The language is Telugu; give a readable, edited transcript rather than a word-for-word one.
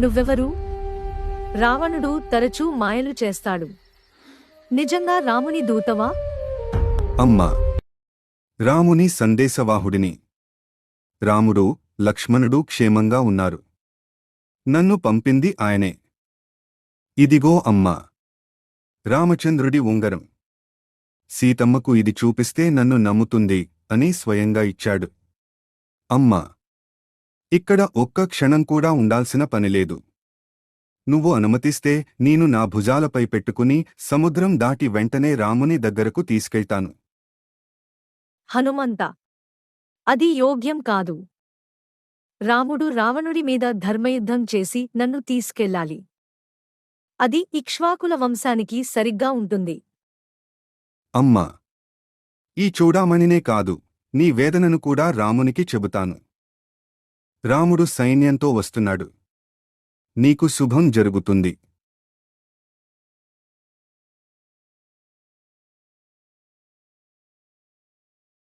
నువ్వెవరు? రావణుడు తరచూ మాయలు చేస్తాడు. నిజంగా రాముని దూతవా? అమ్మా, రాముని సందేశవాహుడిని. రాముడు, లక్ష్మణుడు క్షేమంగా ఉన్నారు. నన్ను పంపింది ఆయనే. ఇదిగో అమ్మా, రామచంద్రుడి ఉంగరం. సీతమ్మకు ఇది చూపిస్తే నన్ను నమ్ముతుంది అని స్వయంగా ఇచ్చాడు. అమ్మా, ఇక్కడ ఒక్క క్షణం కూడా ఉండాల్సిన పనిలేదు. నువ్వు అనుమతిస్తే నేను నా భుజాలపై పెట్టుకుని సముద్రం దాటి వెంటనే రాముని దగ్గరకు తీసుకెళ్తాను. హనుమంత, అది యోగ్యం కాదు. రాముడు రావణుడి మీద ధర్మయుద్ధం చేసి నన్ను తీసుకెళ్ళాలి. అది ఇక్ష్వాకుల వంశానికి సరిగ్గా ఉంటుంది. అమ్మా, ఈ చూడామణినే కాదు, నీ వేదనను కూడా రామునికి చెబుతాను. రాముడు సైన్యంతో వస్తున్నాడు. నీకు శుభం జరుగుతుంది.